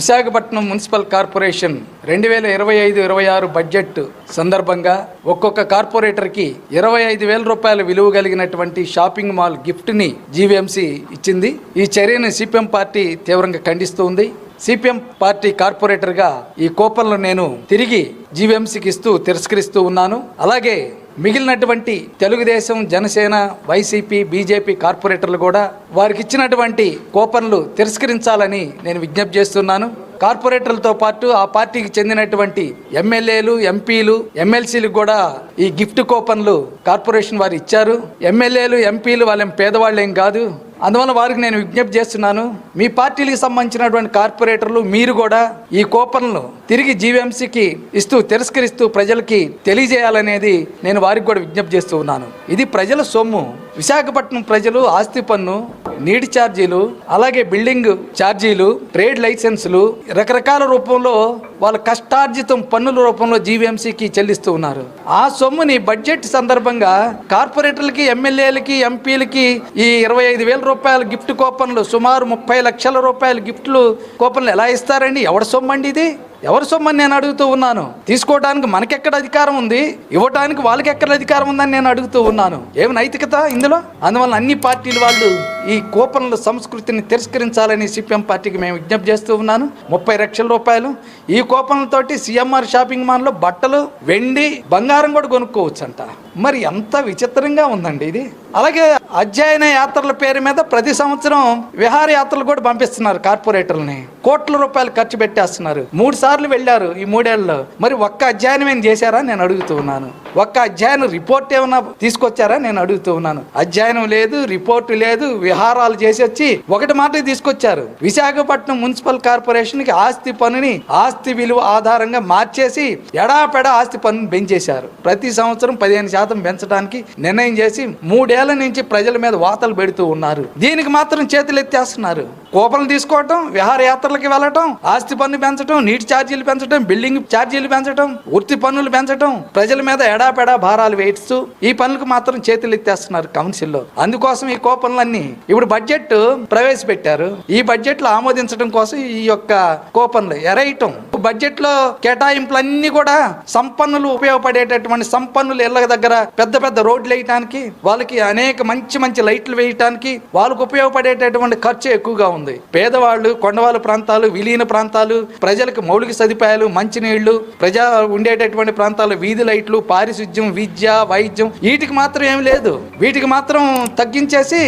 Visakhapatnam municipal corporation 2025-26 budget సందర్భంగా ఒక్కొక్క కార్పొరేటర్కి 25,000 రూపాయల విలువ కలిగినటువంటి షాపింగ్ మాల్ గిఫ్ట్ని జీవీఎంసీ ఇచ్చింది. ఈ చర్యను సిపిఎం పార్టీ తీవ్రంగా ఖండిస్తుంది. సిపిఎం పార్టీ కార్పొరేటర్గా ఈ కూపన్లు నేను తిరిగి జీవీఎంసీకి ఇస్తూ తిరస్కరిస్తూ ఉన్నాను. అలాగే మిగిలినటువంటి తెలుగుదేశం, జనసేన, వైసీపీ, బీజేపీ కార్పొరేటర్లు కూడా వారికి ఇచ్చినటువంటి కూపన్లు తిరస్కరించాలని నేను విజ్ఞప్తి చేస్తున్నాను. కార్పొరేటర్లతో పాటు ఆ పార్టీకి చెందినటువంటి ఎమ్మెల్యేలు, ఎంపీలు, ఎమ్మెల్సీలకు కూడా ఈ గిఫ్ట్ కూపన్లు కార్పొరేషన్ వారు ఇచ్చారు. ఎమ్మెల్యేలు, ఎంపీలు వాళ్ళేం పేదవాళ్ళేం కాదు. అందువల్ల వారికి నేను విజ్ఞప్తి చేస్తున్నాను, మీ పార్టీలకు సంబంధించినటువంటి కార్పొరేటర్లు మీరు కూడా ఈ కూపన్లు తిరిగి జీవీఎంసీకి ఇస్తూ తిరస్కరిస్తూ ప్రజలకి తెలియజేయాలనేది నేను వారికి కూడా విజ్ఞప్తి చేస్తూ ఉన్నాను. ఇది ప్రజల సొమ్ము. విశాఖపట్నం ప్రజలు ఆస్తి పన్ను, నీటి ఛార్జీలు, అలాగే బిల్డింగ్ ఛార్జీలు, ట్రేడ్ లైసెన్సులు రకరకాల రూపంలో వాళ్ళ కష్టార్జితం పన్నుల రూపంలో జీవీఎంసీకి చెల్లిస్తూ ఉన్నారు. ఆ సొమ్ముని బడ్జెట్ సందర్భంగా కార్పొరేటర్లకి, ఎమ్మెల్యేలకి, ఎంపీలకి ఈ 25,000 రూపాయల గిఫ్ట్ కూపన్లు, సుమారు 30 లక్షల రూపాయల గిఫ్ట్లు కూపన్లు ఎలా ఇస్తారండి? ఎవరి సొమ్ము అండి ఇది? ఎవరి సొమ్మని నేను అడుగుతూ ఉన్నాను. తీసుకోవడానికి మనకెక్కడ అధికారం ఉంది, ఇవ్వడానికి వాళ్ళకి ఎక్కడ అధికారం ఉందని నేను అడుగుతూ ఉన్నాను. ఏమి నైతికత ఇందులో? అందువల్ల అన్ని పార్టీలు వాళ్ళు ఈ కూపన్ల సంస్కృతిని తిరస్కరించాలని సిపిఎం పార్టీకి మేము విజ్ఞప్తి చేస్తూ ఉన్నాను. 30 లక్షల రూపాయలు ఈ కూపన్లతోటి సిఎంఆర్ షాపింగ్ మాల్లో బట్టలు, వెండి, బంగారం కూడా కొనుక్కోవచ్చు అంట. మరి ఎంత విచిత్రంగా ఉందండి ఇది. అలాగే అధ్యయన యాత్రల పేరు మీద ప్రతి సంవత్సరం విహారయాత్రలు కూడా పంపిస్తున్నారు. కార్పొరేటర్లని కోట్ల రూపాయలు ఖర్చు పెట్టేస్తున్నారు. 3 సార్లు వెళ్ళారు ఈ 3 ఏళ్లలో. మరి ఒక్క అధ్యయనం ఏం చేశారా నేను అడుగుతూ ఉన్నాను. ఒక్క అధ్యయనం రిపోర్ట్ ఏమైనా తీసుకొచ్చారా నేను అడుగుతూ ఉన్నాను. అధ్యయనం లేదు, రిపోర్టు లేదు, విహారాలు చేసి వచ్చి ఒకటి మాట తీసుకొచ్చారు. విశాఖపట్నం మున్సిపల్ కార్పొరేషన్ కి ఆస్తి పన్నుని ఆస్తి విలువ ఆధారంగా మార్చేసి ఎడాపెడా ఆస్తి పన్నుని పెంచేశారు. ప్రతి సంవత్సరం 15% పెంచడానికి నిర్ణయం చేసి 3 ఏళ్ల నుంచి ప్రజల మీద వాతలు పెడుతూ ఉన్నారు. దీనికి మాత్రం చేతులు ఎత్తేస్తున్నారు. కూపన్లు తీసుకోవటం, విహారయాత్రలకి వెళ్ళటం, ఆస్తి పన్ను పెంచడం, నీటి ఛార్జీలు పెంచడం, బిల్డింగ్ ఛార్జీలు పెంచడం, వృత్తి పన్నులు పెంచడం, ప్రజల మీద ఎడాపెడా భారాలు వేయిస్తూ ఈ పనులకు మాత్రం చేతులు ఎత్తేస్తున్నారు కౌన్సిల్లో. అందుకోసం ఈ కూపన్లన్నీ ఇప్పుడు బడ్జెట్ ప్రవేశపెట్టారు. ఈ బడ్జెట్ లో ఆమోదించడం కోసం ఈ యొక్క కూపన్లు ఎరేయటం. బడ్జెట్ లో కేటాయింపులన్నీ కూడా సంపన్నులు ఉపయోగపడేటటువంటి సంపన్నులు ఇళ్ల దగ్గర పెద్ద పెద్ద రోడ్లు వేయటానికి, వాళ్ళకి అనేక మంచి మంచి లైట్లు వేయటానికి, వాళ్ళకు ఉపయోగపడేటటువంటి ఖర్చు ఎక్కువగా ఉంది. పేదవాళ్ళు, కొండవాళ్ళ ప్రాంతాలు, విలీన ప్రాంతాలు, ప్రజలకు మౌలిక సదుపాయాలు, మంచినీళ్లు, ప్రజా ఉండేటటువంటి ప్రాంతాలు, వీధి లైట్లు, పారిశుద్ధ్యం, విద్య, వైద్యం, వీటికి మాత్రం ఏమి లేదు. వీటికి మాత్రం తగ్గించేసి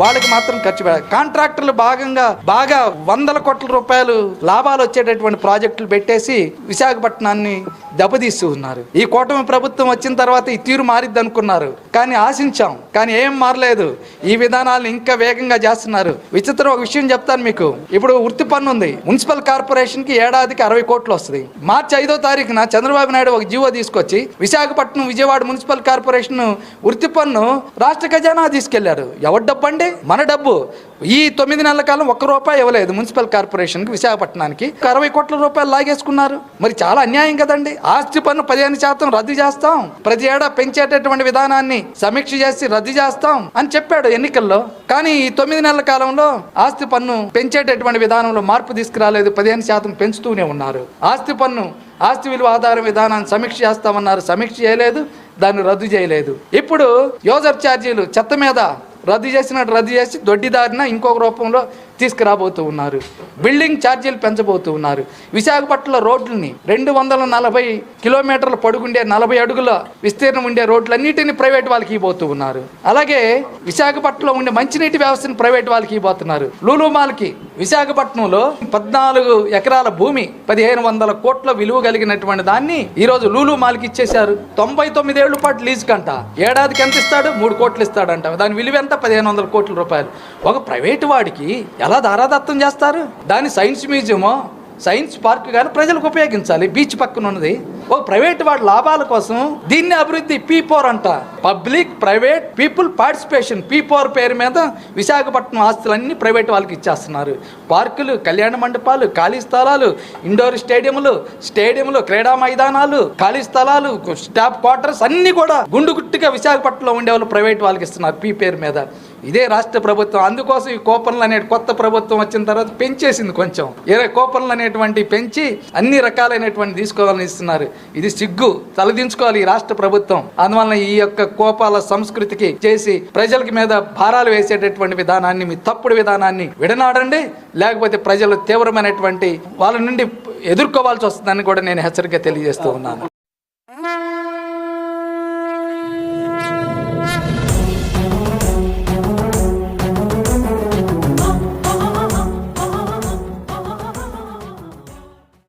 వాళ్ళకి మాత్రం ఖర్చు పెట్టారు. కాంట్రాక్టర్లు బాగా 100 కోట్ల రూపాయలు లాభాలు వచ్చేటటువంటి ప్రాజెక్టులు పెట్టేసి విశాఖపట్నాన్ని దెబ్బతీస్తూ ఉన్నారు. ఈ కూటమి ప్రభుత్వం వచ్చిన తర్వాత ఈ తీరు మారిద్ది అనుకున్నారు, కానీ ఆశించాం, కానీ ఏం మారలేదు. ఈ విధానాలను ఇంకా వేగంగా చేస్తున్నారు. విచిత్రం ఒక విషయం చెప్తాను మీకు. ఇప్పుడు వృత్తి పన్ను ఉంది. మున్సిపల్ కార్పొరేషన్ కి ఏడాదికి 60 కోట్లు వస్తుంది. మార్చి 5వ తారీఖున చంద్రబాబు నాయుడు ఒక జీవో తీసుకొచ్చి విశాఖపట్నం, విజయవాడ మున్సిపల్ కార్పొరేషన్ వృత్తి పన్ను రాష్ట్ర ఖజానా తీసుకెళ్లారు. ఎవరి డబ్బు అండి? మన డబ్బు. ఈ 9 నెలల కాలం ₹1 ఇవ్వలేదు మున్సిపల్ కార్పొరేషన్కి, విశాఖపట్నానికి 60 కోట్ల రూపాయలు లాగేసుకున్నారు. మరి చాలా అన్యాయం కదండి. ఆస్తి పన్ను 15% రద్దు చేస్తాం, ప్రతి ఏడా పెంచేటటువంటి విధానాన్ని సమీక్ష చేసి రద్దు చేస్తాం అని చెప్పాడు ఎన్నికల్లో. కానీ ఈ 9 నెలల కాలంలో ఆస్తి పన్ను పెంచేటటువంటి విధానంలో మార్పు తీసుకురాలేదు. 15% పెంచుతూనే ఉన్నారు. ఆస్తి పన్ను, ఆస్తి విలువ ఆధార విధానాన్ని సమీక్ష చేస్తామన్నారు, సమీక్ష చేయలేదు, దాన్ని రద్దు చేయలేదు. ఇప్పుడు యూజర్ ఛార్జీలు చెత్త మీద రద్దు చేసి దొడ్డిదారిన ఇంకొక రూపంలో తీసుకురాబోతూ ఉన్నారు. బిల్డింగ్ ఛార్జీలు పెంచబోతూ ఉన్నారు. విశాఖపట్నంలో రోడ్లని 240 కిలోమీటర్ల పొడుగుండే 40 అడుగుల విస్తీర్ణం ఉండే రోడ్లన్నిటిని ప్రైవేట్ వాళ్ళకి ఇవ్వబోతూ ఉన్నారు. అలాగే విశాఖపట్నంలో ఉండే మంచినీటి వ్యవస్థను ప్రైవేట్ వాళ్ళకి ఇవ్వబోతున్నారు. లూలు మాల్కి విశాఖపట్నంలో 14 ఎకరాల భూమి 1,500 కోట్ల విలువ కలిగినటువంటి దాన్ని ఈరోజు లూలు మాల్కి ఇచ్చేశారు. 99 ఏళ్ల పాటు లీజు కంట. ఏడాదికి ఎంత ఇస్తాడు? 3 కోట్లు ఇస్తాడంట. దాని విలువ ఎంత? 1,500 కోట్ల రూపాయలు. ఒక ప్రైవేటు వాడికి ఎలా దారాదత్తం చేస్తారు? దాని సైన్స్ మ్యూజియమో, సైన్స్ పార్క్ కానీ ప్రజలకు ఉపయోగించాలి. బీచ్ పక్కన ఉన్నది. ఓ ప్రైవేట్ వాడి లాభాల కోసం దీన్ని అభివృద్ధి P4 అంట, public private people participation. P4 పేరు మీద విశాఖపట్నం ఆస్తులన్నీ ప్రైవేట్ వాళ్ళకి ఇచ్చేస్తున్నారు. పార్కులు, కళ్యాణ మండపాలు, ఖాళీ స్థలాలు, ఇండోర్ స్టేడియంలు, క్రీడా మైదానాలు, ఖాళీ స్థలాలు, స్టాఫ్ క్వార్టర్స్ అన్ని కూడా గుండుగుట్టుగా విశాఖపట్నంలో ఉండే వాళ్ళు ప్రైవేట్ వాళ్ళకి ఇస్తున్నారు P పేరు మీద. ఇదే రాష్ట్ర ప్రభుత్వం. అందుకోసం ఈ కూపన్లు అనే కొత్త ప్రభుత్వం వచ్చిన తర్వాత పెంచేసింది కొంచెం. కూపన్లు అనేటువంటి పెంచి అన్ని రకాలైనటువంటి తీసుకోవాలని ఇస్తున్నారు. ఇది సిగ్గు, తలదించుకోవాలి ఈ రాష్ట్ర ప్రభుత్వం. అందువలన ఈ యొక్క కోపాల సంస్కృతికి చేసి ప్రజలకి మీద భారాలు వేసేటటువంటి విధానాన్ని, మీ తప్పుడు విధానాన్ని విడనాడండి. లేకపోతే ప్రజలు తీవ్రమైనటువంటి వాళ్ళ నుండి ఎదుర్కోవాల్సి వస్తుందని కూడా నేను హెచ్చరిక తెలియజేస్తూ ఉన్నాను.